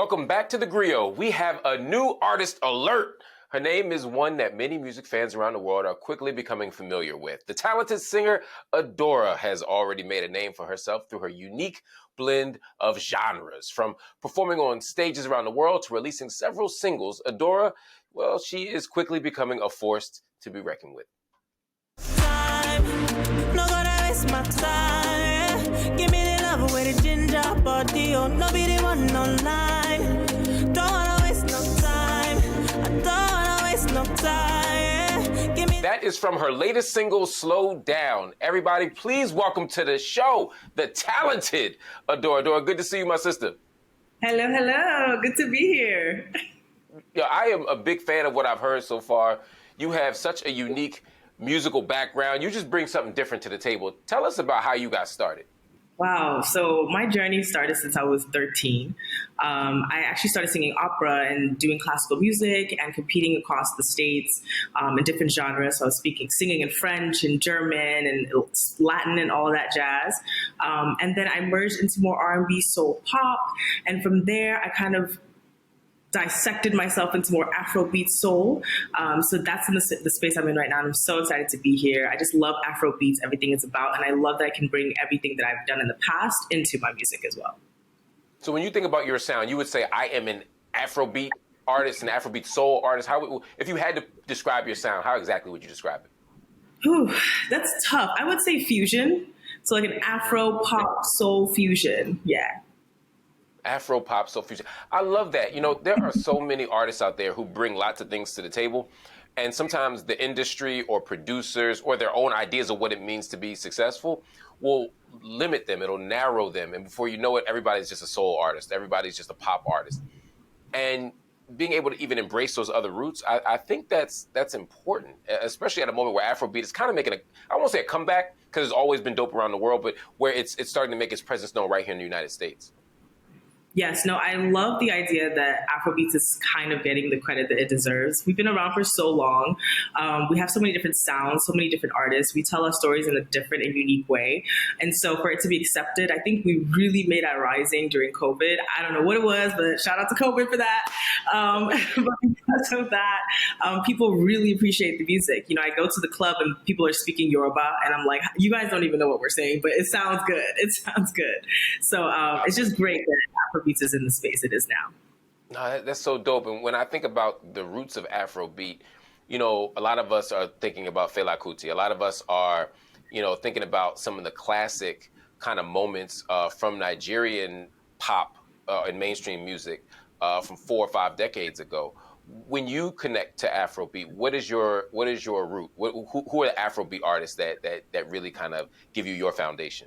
Welcome back to the Grio. We have a new artist alert. Her name is one that many music fans around the world are quickly becoming familiar with. The talented singer Adaorah has already made a name for herself through her unique blend of genres. From performing on stages around the world to releasing several singles, Adaorah, well, she is quickly becoming a force to be reckoned with. Time, no gonna waste my time. Yeah. Give me the love with the ginger body, oh, no be the one online. Don't wanna waste no time. I don't wanna waste no time. Yeah. Give me. That is from her latest single, Slow Down. Everybody, please welcome to the show the talented Adaorah. Adaorah, good to see you, my sister. Hello, hello. Good to be here. Yeah, I am a big fan of what I've heard so far. You have such a unique musical background. You just bring something different to the table. Tell us about how you got started. Wow. So my journey started since I was 13. I actually started singing opera and doing classical music and competing across the States in different genres. So I was singing in French and German and Latin and all that jazz. And then I merged into more R&B, soul, pop. And from there, I kind of dissected myself into more Afrobeat soul. So that's in the space I'm in right now. And I'm so excited to be here. I just love Afrobeats, everything it's about. And I love that I can bring everything that I've done in the past into my music as well. So when you think about your sound, you would say, I am an Afrobeat artist, an Afrobeat soul artist. If you had to describe your sound, how exactly would you describe it? Whew, that's tough. I would say fusion. So like an Afro pop soul fusion. Yeah. Afro pop soul fusion. I love that. You know, there are so many artists out there who bring lots of things to the table. And sometimes the industry or producers or their own ideas of what it means to be successful will limit them. It'll narrow them. And before you know it, everybody's just a soul artist. Everybody's just a pop artist. And being able to even embrace those other roots, I think that's important, especially at a moment where Afrobeat is kind of making I won't say a comeback because it's always been dope around the world, but where it's starting to make its presence known right here in the United States. Yes, no, I love the idea that Afrobeats is kind of getting the credit that it deserves. We've been around for so long. We have so many different sounds, so many different artists. We tell our stories in a different and unique way. And so for it to be accepted, I think we really made our rising during COVID. I don't know what it was, but shout out to COVID for that. But because of that, people really appreciate the music. You know, I go to the club and people are speaking Yoruba and I'm like, you guys don't even know what we're saying, but it sounds good. It sounds good. So it's just great that Afrobeats is in the space it is now. No, that's so dope. And when I think about the roots of Afrobeat, you know, a lot of us are thinking about Fela Kuti. A lot of us are, you know, thinking about some of the classic kind of moments from Nigerian pop and mainstream music from 4 or 5 decades ago. When you connect to Afrobeat, what is your root? Who are the Afrobeat artists that really kind of give you your foundation?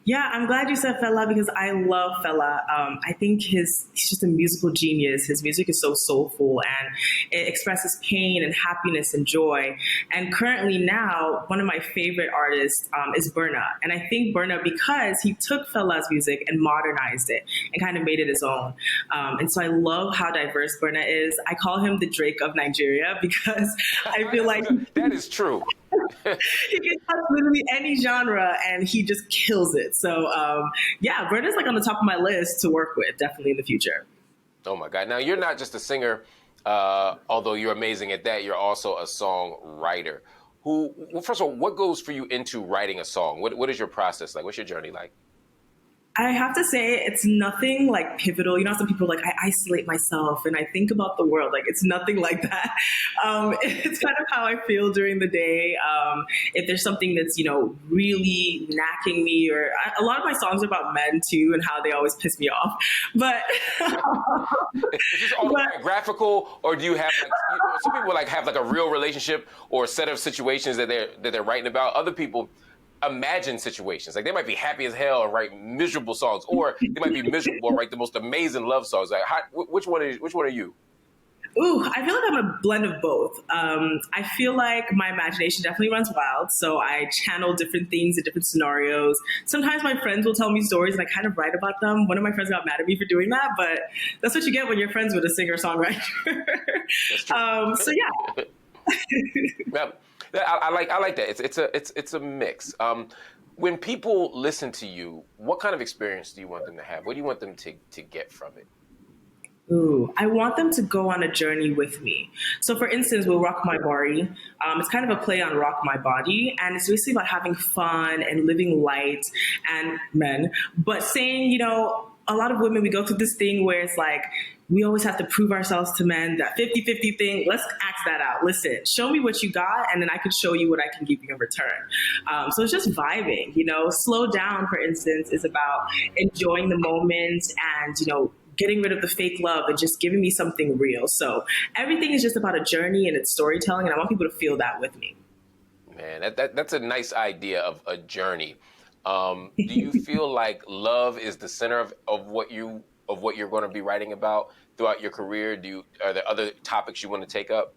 Yeah, I'm glad you said Fela because I love Fela. I think he's just a musical genius. His music is so soulful and it expresses pain and happiness and joy. And currently now, one of my favorite artists is Burna. And I think Burna because he took Fela's music and modernized it and kind of made it his own. And so I love how diverse Burna is. I call him the Drake of Nigeria because I feel like that is true. He can touch literally any genre and he just kills it. So yeah, Burna's like on the top of my list to work with, definitely in the future. Oh my God. Now you're not just a singer, although you're amazing at that, you're also a songwriter. Well, first of all, what goes for you into writing a song? What is your process like? What's your journey like? I have to say it's nothing like pivotal. You know, some people are like, I isolate myself and I think about the world. Like, it's nothing like that. It's kind of how I feel during the day. If there's something that's, you know, really knacking me, or a lot of my songs are about men too and how they always piss me off. But is this autobiographical, or do you have like, some people like have like a real relationship or a set of situations that they're writing about? Other people imagine situations. Like they might be happy as hell and write miserable songs, or they might be miserable and write the most amazing love songs. Like, which one are you? Ooh, I feel like I'm a blend of both. I feel like my imagination definitely runs wild, so I channel different things in different scenarios. Sometimes my friends will tell me stories and I kind of write about them. One of my friends got mad at me for doing that, but that's what you get when you're friends with a singer-songwriter. So yeah. Yeah. I like that. It's a mix. When people listen to you, what kind of experience do you want them to have? What do you want them to get from it? Ooh, I want them to go on a journey with me. So, for instance, with Rock My Body, it's kind of a play on Rock My Body, and it's basically about having fun and living light and men, but saying, a lot of women, we go through this thing where it's like, we always have to prove ourselves to men, that 50-50 thing. Let's axe that out. Listen, show me what you got, and then I can show you what I can give you in return. So it's just vibing, Slow Down, for instance, is about enjoying the moment and, getting rid of the fake love and just giving me something real. So everything is just about a journey and it's storytelling, and I want people to feel that with me. Man, that's a nice idea of a journey. Do you feel like love is the center of what you're going to be writing about throughout your career? Are there other topics you want to take up?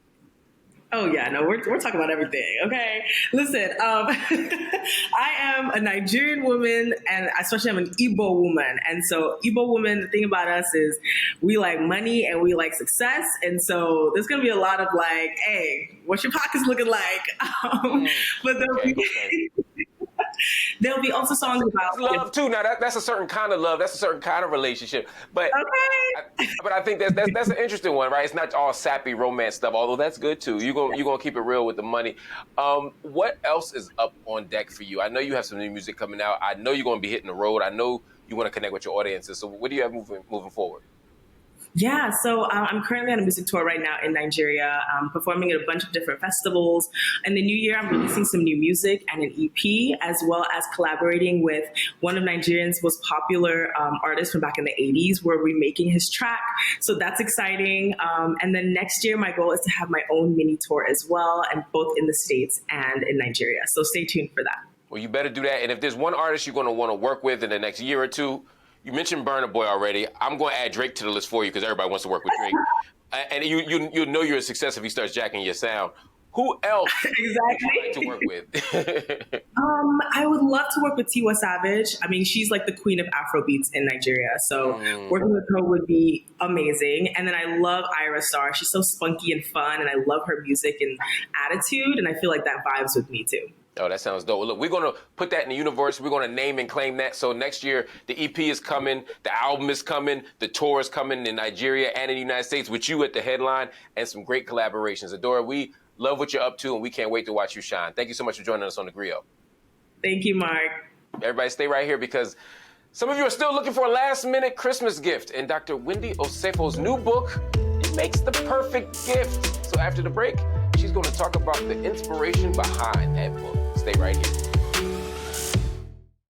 Oh yeah, no, we're talking about everything. Okay, listen, I am a Nigerian woman, and especially I'm an Igbo woman. And so Igbo women, the thing about us is we like money and we like success. And so there's gonna be a lot of like, hey, what's your pockets looking like? But there'll be also songs about love too. Now that's a certain kind of love. That's a certain kind of relationship. But but I think that's an interesting one, right? It's not all sappy romance stuff. Although that's good too. You're gonna keep it real with the money. What else is up on deck for you? I know you have some new music coming out. I know you're gonna be hitting the road. I know you want to connect with your audiences. So what do you have moving forward? Yeah, so I'm currently on a music tour right now in Nigeria, performing at a bunch of different festivals. In the new year, I'm releasing some new music and an EP, as well as collaborating with one of Nigerians' most popular artists from back in the 80s. We're remaking his track, so that's exciting. And then next year, my goal is to have my own mini tour as well, and both in the States and in Nigeria. So stay tuned for that. Well, you better do that. And if there's one artist you're going to want to work with in the next year or two, you mentioned Burna Boy already. I'm going to add Drake to the list for you because everybody wants to work with Drake. And you know you're a success if he starts jacking your sound. Who else would you like to work with? I would love to work with Tiwa Savage. I mean, she's like the queen of Afrobeats in Nigeria. So working with her would be amazing. And then I love Ira Star. She's so spunky and fun, and I love her music and attitude. And I feel like that vibes with me too. Oh, that sounds dope. Look, we're going to put that in the universe. We're going to name and claim that. So next year, the EP is coming, the album is coming, the tour is coming in Nigeria and in the United States with you at the headline and some great collaborations. Adaorah, we love what you're up to, and we can't wait to watch you shine. Thank you so much for joining us on the Grio. Thank you, Mark. Everybody stay right here because some of you are still looking for a last-minute Christmas gift, and Dr. Wendy Osefo's new book, it makes the perfect gift. So after the break, she's going to talk about the inspiration behind that book. Stay right here.